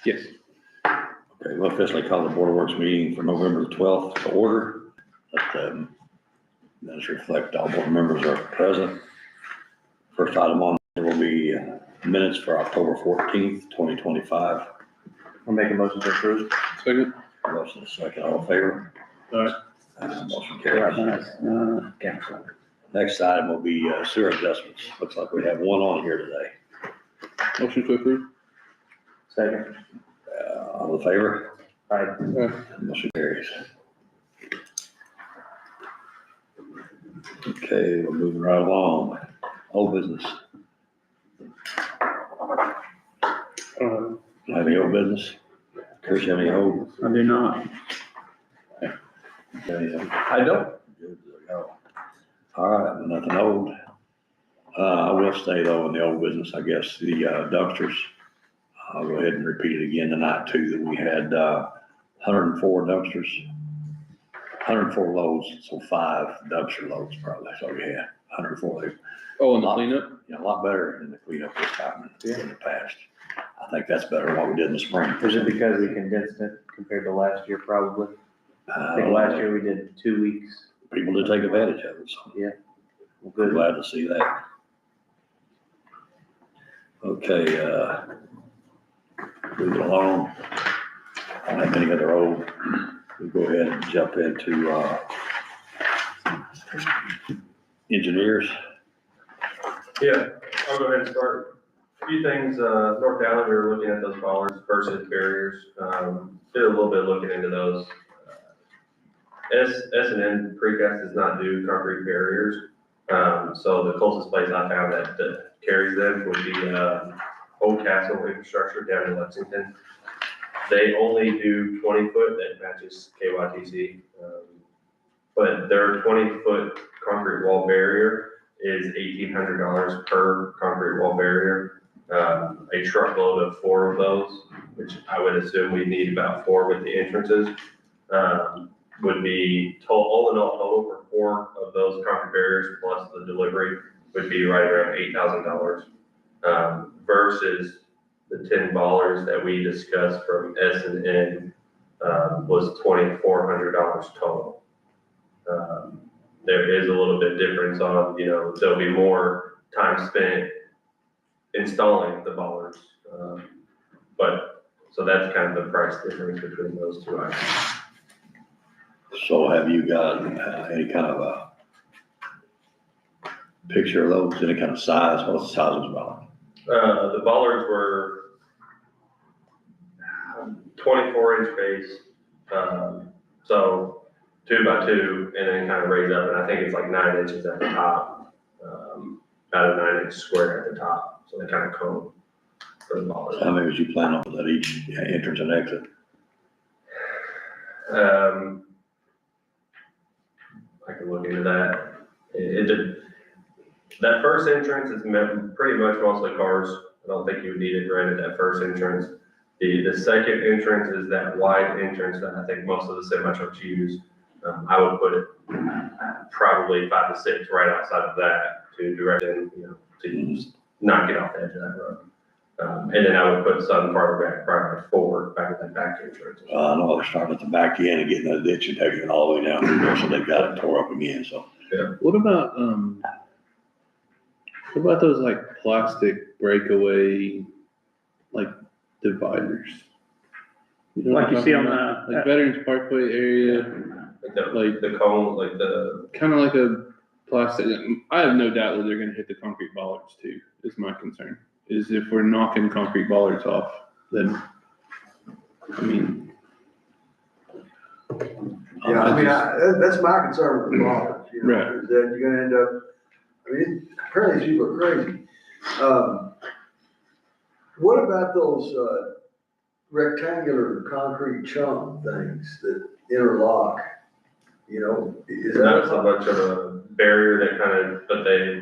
Yes. Okay, we'll officially call the Board of Works meeting for November the 12th to order. Let's reflect all board members are present. First item on there will be minutes for October 14th, 2025. I'll make a motion to approve. Second. Motion is second, all in favor? All right. Motion carries. Next item will be sewer adjustments. Looks like we have one on here today. Motion to approve. Second. All in favor? Aye. Motion carries. Okay, we're moving right along. Old business. Have any old business? Chris, you have any old? I do not. Okay, I don't. good to go. All right, nothing old. I will stay though in the old business, I guess, the dumpsters. I'll go ahead and repeat it again tonight too, that we had 104 dumpsters, 104 loads, so 5 dumpster loads probably, so we had 104. Oh, and the cleanup? A lot better than the cleanup this time than in the past. I think that's better than what we did in the spring. Is it because we condensed it compared to last year, probably? I think last year we did 2 weeks. People did take advantage of it, so Well, I'm good. glad to see that. Okay, moving along. I don't have any other old. We'll go ahead and jump into engineers. Yeah, I'll go ahead and start. A few things, North Dallas, we were looking at those bollards versus barriers. Did a little bit looking into those. S&N Precast does not do concrete barriers. So the closest place I found that carries them would be Old Castle Infrastructure down in Lexington. They only do 20 foot that matches KYTC. But their 20-foot concrete wall barrier is $1,800 per concrete wall barrier. A truckload of 4 of those, which I would assume we need about 4 with the entrances, would be all in all total for 4 of those concrete barriers plus the delivery would be right around $8,000. Versus the 10 ballers that we discussed from S&N was $2,400 total. There is a little bit difference on, there'll be more time spent installing the ballers. So that's kind of the price difference between those 2 items. So have you got any kind of a picture of those, any kind of size? What's the size of the ballard? The bollards were 24-inch base, so 2 by 2, and then kind of raise up, and I think it's like 9 inches at the top, about a 9-inch square at the top, so they kind of cone for the bollards. How many would you plan on at each entrance and exit? I can look into that. That first entrance is pretty much mostly cars. I don't think you would need it right at that first entrance. The second entrance is that wide entrance that I think most of the semi trucks use. I would put it probably 5 to 6 right outside of that to direct in, to just not get off the edge of that road. And then I would put some farther back, probably 4 back at that back entrance. I know they're starting at the back end and getting the ditch and taking it all the way down through there, so they've got it tore up again, so. What about those like plastic breakaway, like dividers? You know what Like you I'm see talking on about? the- Like Veterans Parkway area, Like the cone, like the, kind of like a plastic. I have no doubt that they're gonna hit the concrete bollards too, is my concern. Is if we're knocking concrete bollards off, then, I mean. That's my concern with the bollards, Right. is that you're gonna end up, apparently these people are crazy. What about those, rectangular concrete chunk things that interlock? Is not so that, much of a barrier that kind of, but they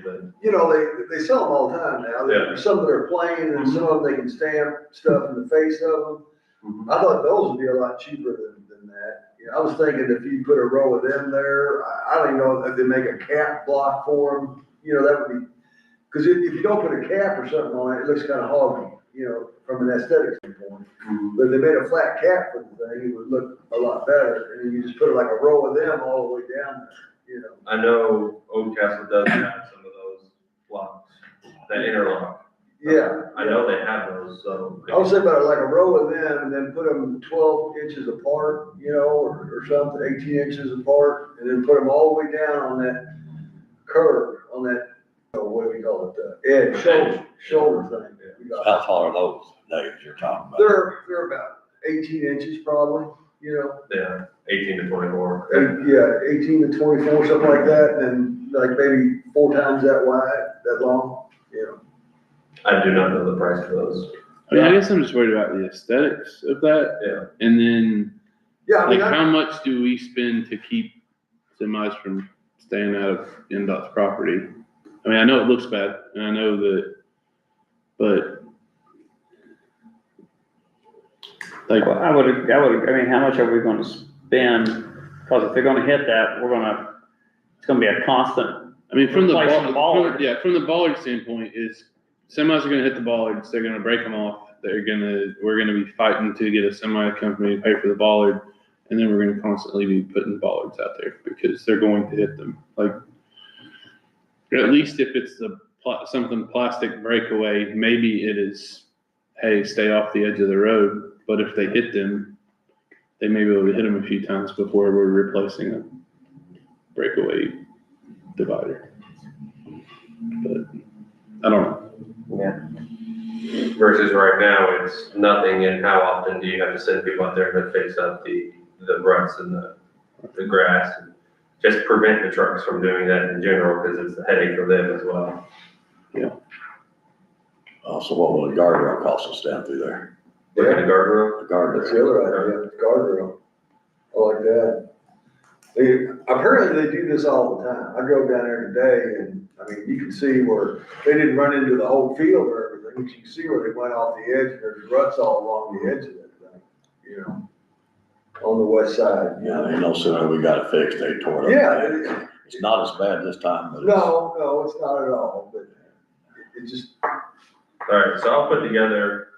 they sell them all the time now. Yeah. Some that are plain and some of them they can stamp stuff in the face of them. I thought those would be a lot cheaper than that. I was thinking if you put a row of them there, I don't even know if they make a cap block for them, that would be, because if you don't put a cap or something on it, it looks kind of hoggy, you know, from an aesthetic standpoint. But if they made a flat cap for the thing, it would look a lot better, and then you just put like a row of them all the way down there, you know. I know Old Castle does have some of those blocks that interlock. Yeah. I know they have those, so. I would say about like a row of them and then put them 12 inches apart, you know, or something, 18 inches apart, and then put them all the way down on that curve, on that, what do we call it, edge, shoulder thing. We got. How tall are those, Dave, you're talking about? They're about 18 inches probably, you know, Yeah, 18 to 24. yeah, 18 to 24, something like that, and like maybe 4 times that wide, that long, you know. I do not know the price of those. I mean, I guess I'm just worried about the aesthetics of that. Yeah. And then, Yeah, I like, mean, how much do we spend to keep semis from staying out of NDOT's property? I mean, I know it looks bad, and I know that, but like, Well, I mean, how much are we gonna spend? Cause if they're gonna hit that, it's gonna be a constant. I mean, from the Replacing the bollard. from the bollard standpoint is semis are gonna hit the bollards, they're gonna break them off. We're gonna be fighting to get a semi company to pay for the bollard. And then we're gonna constantly be putting bollards out there because they're going to hit them. Like, at least if it's something plastic breakaway, maybe it is, hey, stay off the edge of the road. But if they hit them, they may be able to hit them a few times before we're replacing a breakaway divider. But I don't know. Yeah. Versus right now, it's nothing, and how often do you have to send people out there to face up the ruts and the grass? And just prevent the trucks from doing that in general, because it's a headache for them as well. So what will the guardrail cost us down through there? Look at the guardrail. The guardrail. that's the other idea, guardrail. I like that. Apparently they do this all the time. I drove down there today and, I mean, you can see where they didn't run into the whole field or everything, but you can see where they went off the edge and there's ruts all along the edge of that thing, you know, on the west side. Yeah, I mean, no sooner we got it fixed, they tore it up. Yeah, It's not as bad this time, but it's. no, it's not at all, but it just, All right, so I'll put together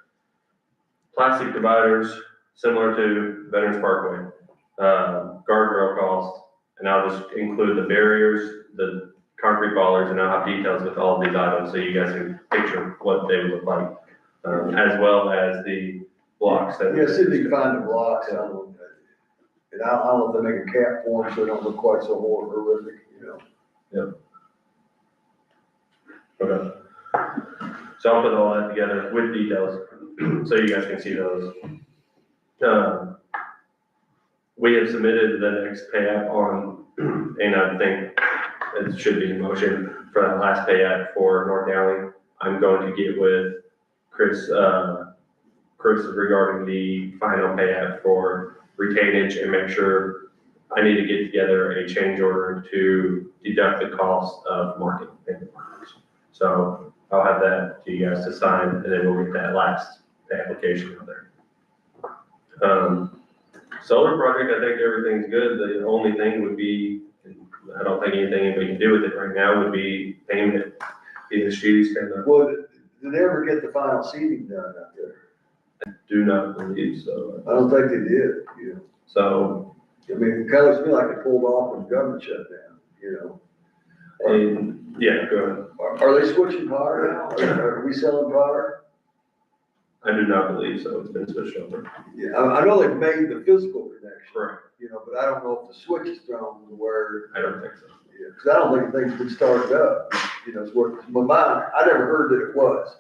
plastic dividers similar to Veterans Parkway, guardrail cost, and I'll just include the barriers, the concrete bollards, and I'll have details with all of these items so you guys can picture what they would look like, as well as the blocks that. yeah, see if you can find the blocks, I don't know. And I don't know if they make a cap for them so they don't look quite so horrific, you know. Okay. So I'll put all that together with details, so you guys can see those. We have submitted the next pay app on, and I think it should be in motion for that last pay app for North Alley. I'm going to get with Chris regarding the final pay app for retainage and make sure I need to get together a change order to deduct the cost of market. So I'll have that to you guys to sign, and then we'll get that last application out there. Solar project, I think everything's good. The only thing would be, I don't think anything we can do with it right now would be payment. ESG's kind of, Well, did they ever get the final seating done out there? do not believe so. I don't think they did, you know. So, I mean, it kind of looks to me like they pulled off when the government shut down, you know. and, yeah, go ahead. Are they switching power now? Are we selling power? I do not believe so. It's been switched over. Yeah, I know they've made the physical connection, Correct. you know, but I don't know if the switch is thrown where, I don't think so. yeah, because I don't think things been started up, you know, it's where, my mind, I never heard that it was.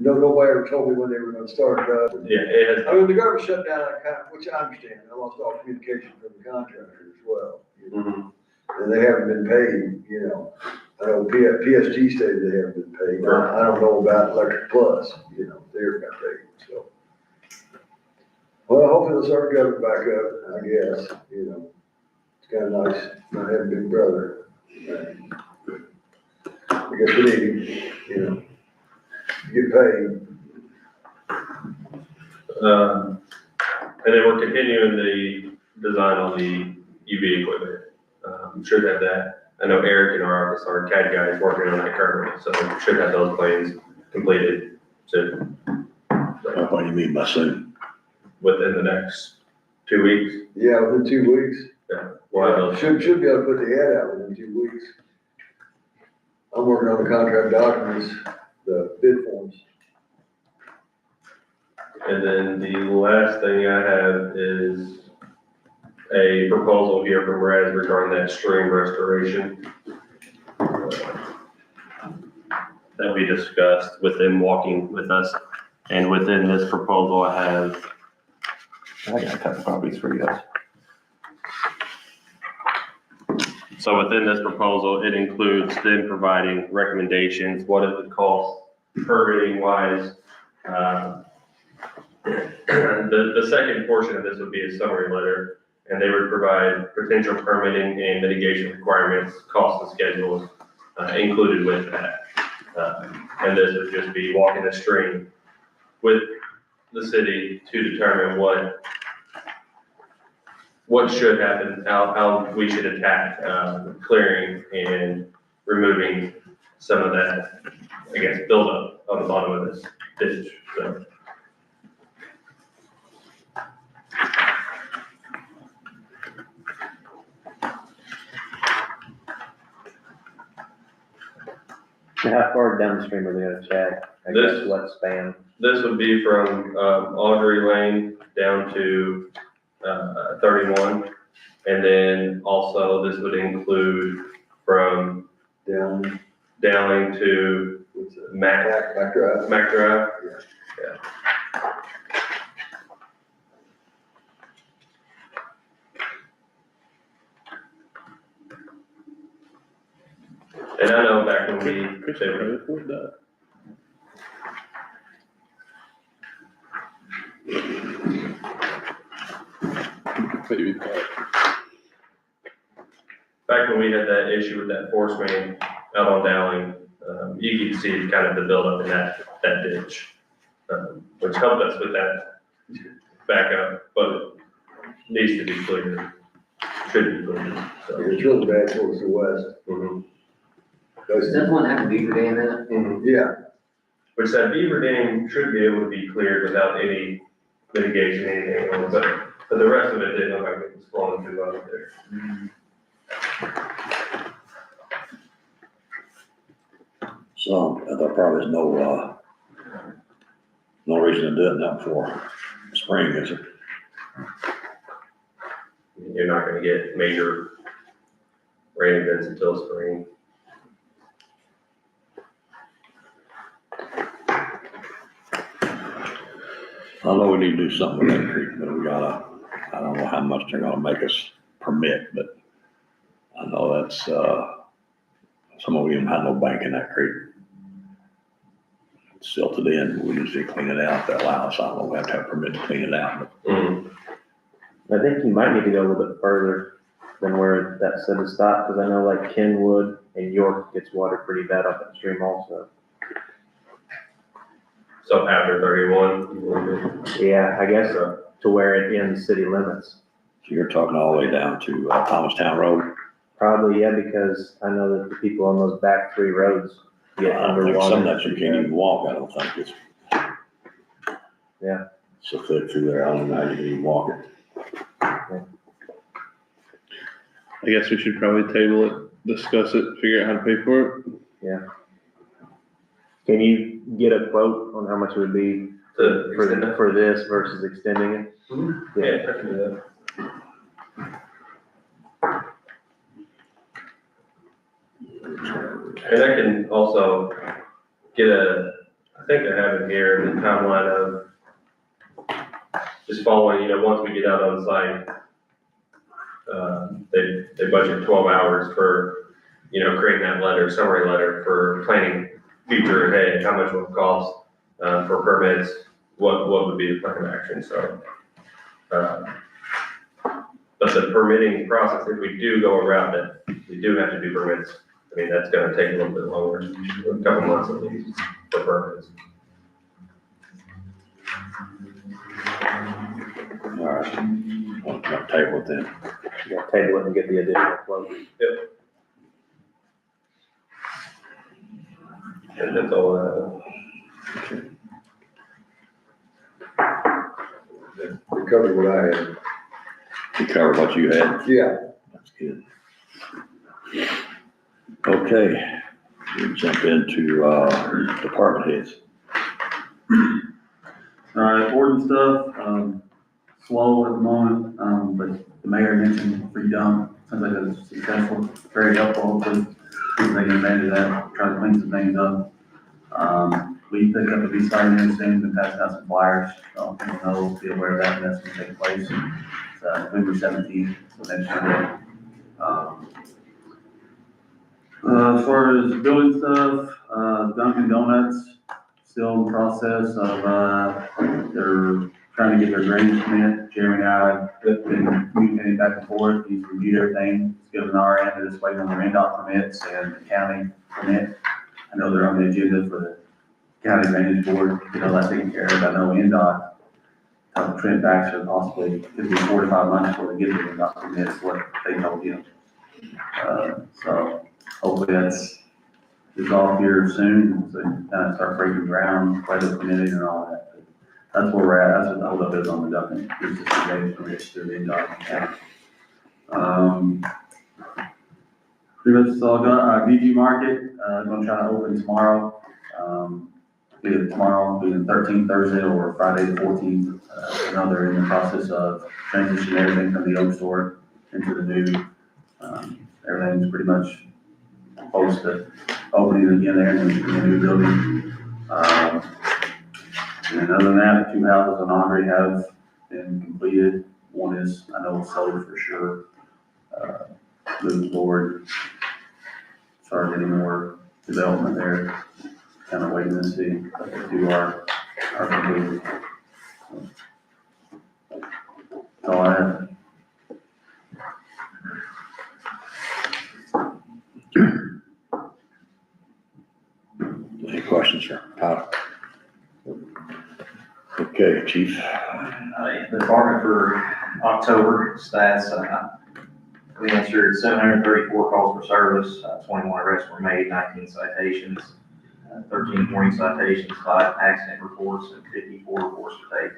Nobody ever told me when they were gonna start it up. Yeah, it has, I mean, the government shut down, which I understand, I lost all communication from the contractor as well, you know. mhm. And they haven't been paid, you know. I know PSG stated they haven't been paid. I don't know about Electric Plus, you know, they're got paid, so. Well, hopefully they'll start government back up, I guess, you know. It's kind of nice not having Big Brother. I guess we need him, you know, to get paid. And then we're continuing the design on the UV equipment. Should have that. I know Eric in our office, our CAD guy, is working on that currently, so should have those plans completed soon. So, What do you mean by soon? within the next 2 weeks, Yeah, within 2 weeks. we'll have those. Should be able to put the ad out within 2 weeks. I'm working on the contract documents, the bid forms. And then the last thing I have is a proposal here from Res regarding that stream restoration that we discussed with them walking with us. And within this proposal, I have, I got a couple copies for you guys. So within this proposal, it includes them providing recommendations, what it would cost permitting wise. The second portion of this would be a summary letter, and they would provide potential permitting and mitigation requirements, costs and schedules included with that. And this would just be walking the stream with the city to determine what should happen, how we should attack clearing and removing some of that, I guess, buildup on the bottom of this ditch, so. How far downstream are they gonna check? I This- guess what span? This would be from Audrey Lane down to 31. And then also this would include from Down, Dowling to what's it, Mac back drive. Drive. And I know back when Chris, they can were, you afford that? Maybe, back when we had that issue with that force main out on Dowling, you could see kind of the buildup in that ditch, which helped us with that backup, but needs to be cleared, should be cleared, so. It's really bad towards the west. Mhm. Does that one have a beaver dam in it? Mhm. Yeah, Which that beaver dam should be able to be cleared without any mitigation, anything, else, but the rest of it didn't look like it was flowing too well there. So there probably is no reason to do it now before spring, is there? You're not gonna get major rain events until spring. I know we need to do something with that creek, but I don't know how much they're gonna make us permit, but I know that's, some of them have no bank in that creek. It's silted in, we usually clean it out, they allow us, I don't know, we have to have permit to clean it out, but Mhm. I think you might need to go a little bit further than where that said to stop, because I know like Kenwood and York gets water pretty bad off that stream also. So after 31, Yeah, I guess to where it ends city limits. so you're talking all the way down to Thomastown Road. Probably, yeah, because I know that the people on those back three roads get I don't think underwater. some of that you can't even walk, I don't think it's. Yeah. So thick through there, I don't know how you can even walk it. I guess we should probably table it, discuss it, figure out how to pay for it. Can you get a quote on how much it would be to extend that. for this versus extending it? Yeah, I can do that. And I can also get I think I have it here, the timeline of just following, once we get out on site, they budget 12 hours for, creating that letter, summary letter for planning future ahead, how much will it cost, for permits, what would be the plan of action, so. But the permitting process, if we do go around it, we do have to do permits. I mean, that's gonna take a little bit longer, a couple months at least for permits. All right, I'll table it then. Yeah, table it and get the additional quote. And that's all, It covered what I had. To cover what you had. Yeah. That's good. Okay, we'll jump into, department heads. All right, board and stuff, slow at the moment, but the mayor mentioned free dump, sounds like it's successful, very helpful, hopefully, people taking advantage of that, try to clean some things up. We picked up a B side here soon, and passed out some flyers, so people know, be aware of that, and that's gonna take place. It's, November 17th, so next Sunday. As far as building stuff, Dunkin' Donuts, still in the process of, they're trying to get their drainage permit. Jeremy and I have been communicating back and forth. He's reviewed everything. He's given our end, they're just waiting on their NDOT permits and the county permit. I know they're on the agenda for the county drainage board, that's taken care of. I know NDOT, Trent Baxter possibly could be 4 to 5 months before they get the NDOT permit, is what they told you. So hopefully that's resolved here soon, so kind of start breaking ground, weather permitting and all that. But that's where we're at, that's what the holdup is on the Dunkin', it's just the drainage permits through the NDOT. Pretty much that's all I got. DG Market, gonna try to open tomorrow. Either tomorrow, either the 13th, Thursday, or Friday the 14th. I know they're in the process of transitioning everything from the old store into the new. Everything's pretty much close to opening again there in the new building. And other than that, the 2 houses on Andre have been completed. One is, I know, sold for sure. Moving forward, start getting more development there. Kind of waiting to see, but the 2 are completed. That's all I have. Any questions, sir? Tyler? Okay, chief. The department for October stats, we answered 734 calls for service, 21 arrests were made, 19 citations, 13 warning citations, 5 accident reports, and 54 reports were taken.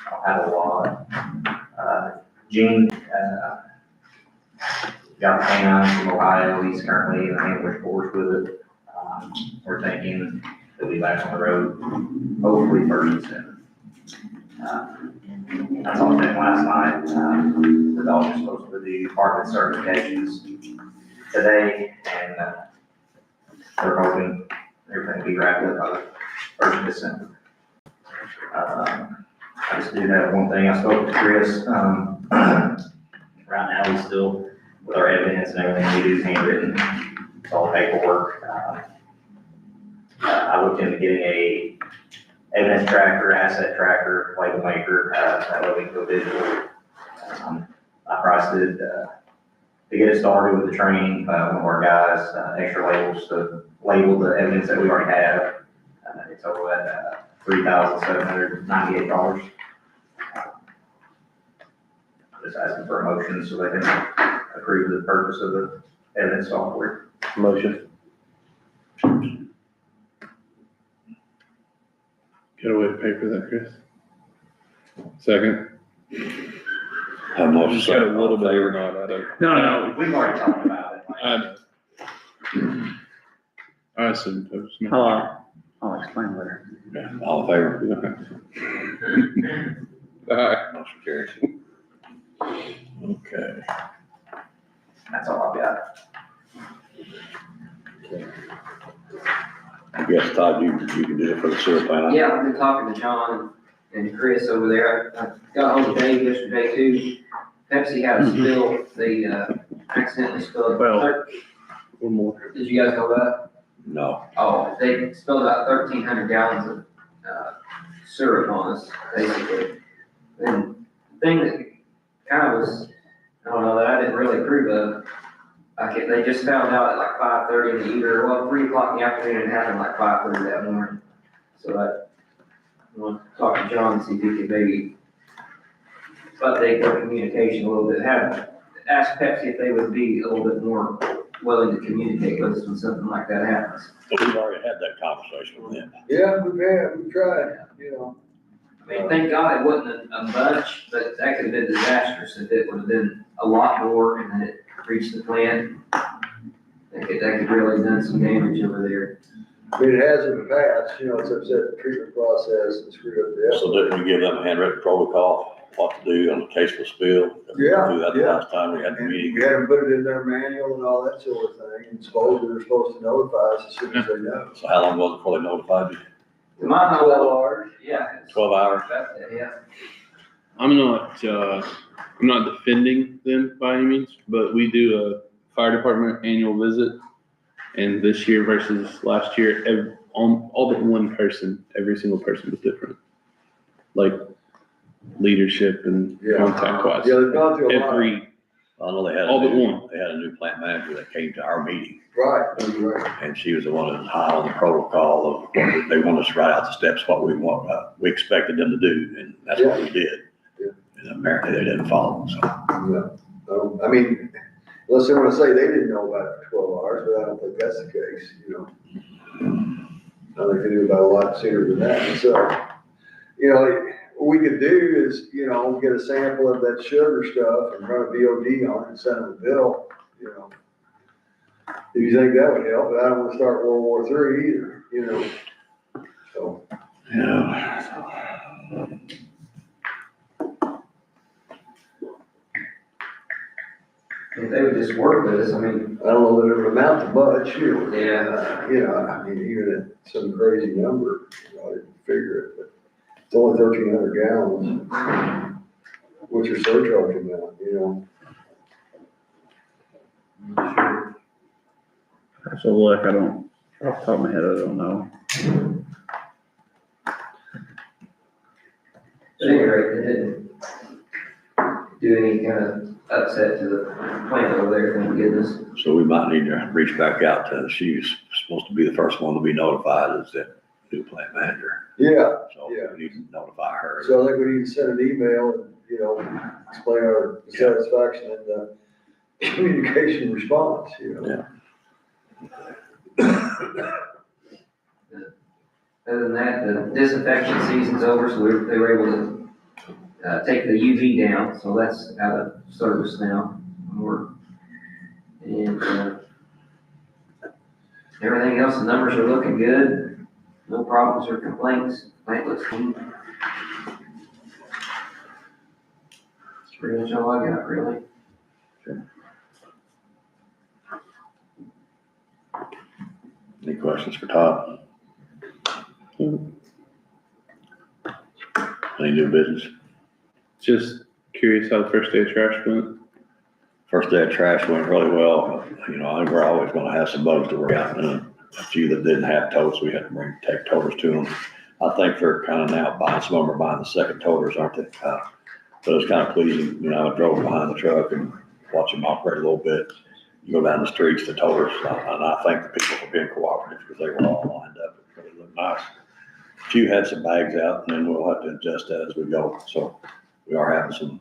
I'll have a lot. Gene, got the canine from Ohio, he's currently in the ambulance force with it. We're thinking he'll be back on the road, hopefully first and soon. I talked to him last night, the dog is supposed to do department certifications today, and they're hoping everything will be wrapped up by the 1st of December. I just do have one thing, I spoke to Chris, right now he's still, with our evidence and everything, we do handwritten, it's all paperwork. I looked into getting a evidence tracker, asset tracker, label maker, that way we can go digital. I priced it, to get it started with the training, one of our guys, extra labels to label the evidence that we already have. It's over at $3,798. Just asking for a motion so they can approve the purchase of the evidence software. Motion. Got a way to pay for that, Chris? Second. Have a motion, Just got a second. little bit or not, I don't. No, we've already talked about it. I assume. I'll explain later. Okay, all in favor? Aye. Motion carries. Okay. That's all I've got. I guess, Todd, you can do it for the sewer plant. Yeah, I've been talking to John and Chris over there. I got hold of Dave yesterday too. Pepsi had a spill, they accidentally spilled. Well. One more. Did you guys know that? No. Oh, they spilled about 1,300 gallons of syrup on us, basically. And the thing that kind of was, I don't know, that I didn't really approve of, they just found out at like 5:30 in the evening, well, 3 o'clock in the afternoon, it happened like 5:30 that morning. So I want to talk to John and see if he could maybe update their communication a little bit, ask Pepsi if they would be a little bit more willing to communicate with us when something like that happens. We've already had that conversation with them. Yeah, we've tried, mean, thank God it wasn't a bunch, but that could have been disastrous if it would have been a lot more and then it reached the plant. That could really have done some damage over there. I mean, it has in the past, you know, it's upset the treatment process and screwed up the So effort. didn't we give them a handwritten protocol, what to do on the case was spilled? Yeah, We did that the yeah. last time we had the And meeting. we had them put it in their manual and all that sort of thing, and supposedly they're supposed to notify us as soon as they know. So how long was it before they notified you? To my 12 knowledge, hours. yeah. 12 hours? Yeah. I'm not defending them by any means, but we do a fire department annual visit. And this year versus last year, all but one person, every single person was different. Like leadership and Yeah. contact wise. Yeah, they've gone through a lot. I know they had All but a new, one. they had a new plant manager that came to our meeting, Right, that's right. and she was the one that was high on the protocol of what they wanted us to write out the steps, what we want, we expected them to do, and that's what we did. Yeah. And apparently they didn't follow, so. I mean, unless they wanna say they didn't know about it for 12 hours, but I don't think that's the case, you know. I think they knew about a lot sooner than that, so, you know, what we could do is, you know, get a sample of that sugar stuff and run a VOD on it and send them a bill, you know. If you think that would help, but I don't wanna start World War III either, you know, so. Yeah. If they would just work with us, I mean, I don't know that it would amount to much, you know. Yeah. You know, I mean, even at some crazy number, you know, I didn't figure it, but it's only 1,300 gallons. What's your surcharge amount, you know? So look, I don't, off the top of my head, I don't know. cigarette, it didn't do any kind of upset to the plant over there, thank goodness. So we might need to reach back out to, she's supposed to be the first one to be notified as the new plant manager. Yeah, So Yeah. we need to notify her. so I think we need to send an email and, you know, explain our satisfaction and the communication response, you know? Yeah. Other than that, the disinfection season's over, so they were able to, take the UV down, so that's out of service now. And, everything else, the numbers are looking good, no problems or complaints, plant looks clean. That's pretty much all I got, really. Any questions for Todd? Any new business? Just curious how the first day of trash went. First day of trash went really well. You know, I think we're always gonna have some bugs to work out, and a few that didn't have totes, we had to take toters to them. I think they're kind of now buying, some of them are buying the second toters, aren't they? So it's kind of pleasing, you know, I drove behind the truck and watched them operate a little bit. You go down the streets to toters, and I thank the people for being cooperative, because they were all lined up, it really looked nice. A few had some bags out, and then we'll have to adjust that as we go, so we are having some,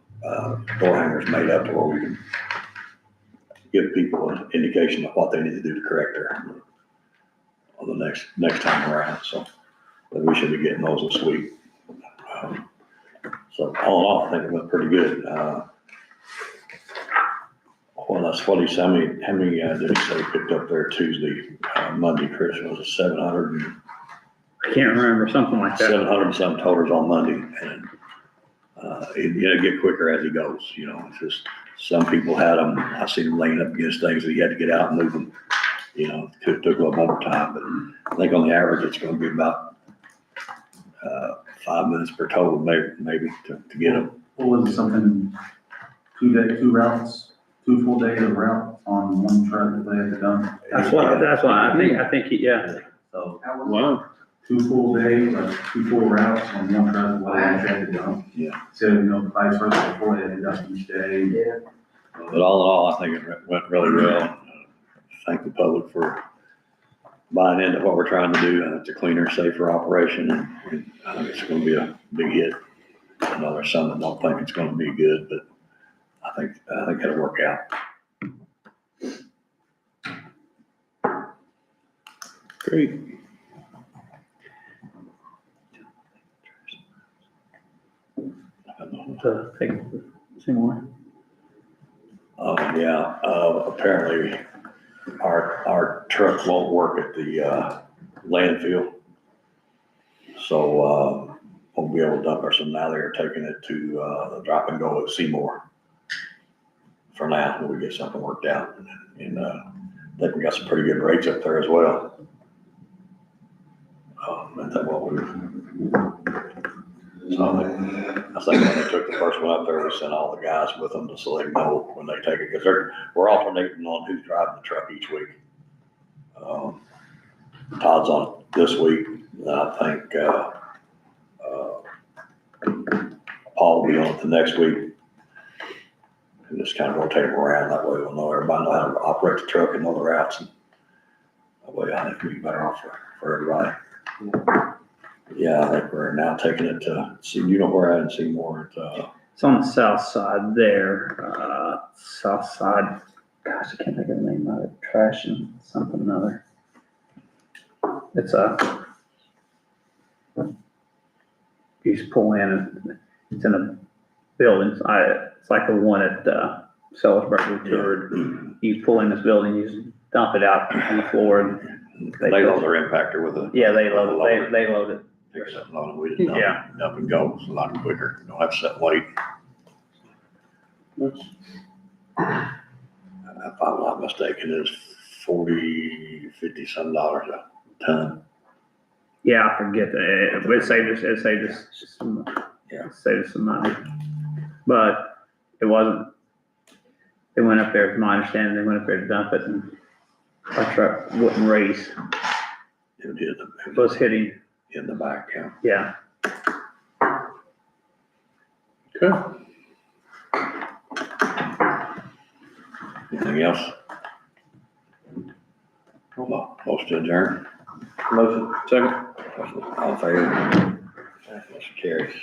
door hangers made up to where we can give people an indication of what they need to do to correct their, on the next time around, so. But we should be getting those this week. So all in all, I think it went pretty good. Well, that's what he said, how many, did he say picked up there Tuesday, Monday, Chris, was it 700 and I can't remember, something like that. 700 and some toters on Monday, and, it'll get quicker as he goes, you know, it's just, some people had them, I seen them laying up against things that you had to get out and move them, you know, took a little more time, but I think on the average, it's gonna be about, 5 minutes per total, maybe to get them. What was it, something, 2 routes, 2 full days of route on one truck that they had to done? That's why, I think, yeah. So, How was Wow. 2 full days, or 2 full routes on one truck, what they had to done. Yeah. So, you know, vice versa, before they had to done each day. it? Yeah. But all in all, I think it went really well. Thank the public for buying into what we're trying to do. It's a cleaner, safer operation, and I think it's gonna be a big hit. I know there's some that don't think it's gonna be good, but I think it'll work out. Great. to take Seymour. Yeah, apparently our truck won't work at the, landfill. So, won't be able to dump our some now. They're taking it to, the drop and go at Seymour. For now, until we get something worked out. And, think we got some pretty good rates up there as well. And that what we, so I think when they took the first one up there, we sent all the guys with them so they know when they take it, because we're alternating on who's driving the truck each week. Todd's on it this week, and I think, Paul will be on it the next week. And just kind of rotate them around, that way we'll know, everybody know how to operate the truck and know the routes, and that way I think we'll be better off for everybody. Yeah, I think we're now taking it to, see, you know where I didn't see more, It's on the south side there, south side, gosh, I can't think of the name of it, trash and something or other. It's you just pull in and it's in a building, it's like the one at, Salisbury we toured. You pull in this building, you just dump it out on the floor and they load their impactor with a. yeah, they load it, they load it. Figure something on it, we just Yeah. dump and go, it's a lot quicker, don't have to sit and wait. If I'm not mistaken, it's 50 some dollars a ton. Yeah, I forget that, it saved us some, Yeah. it saved us some money. But it wasn't, they went up there, from my understanding, they went up there to dump it and our truck wouldn't race, It did, it was hitting, in the back, yeah. yeah. Okay. Anything else? Motion to adjourn, Motion. Second. all in favor? Motion carries.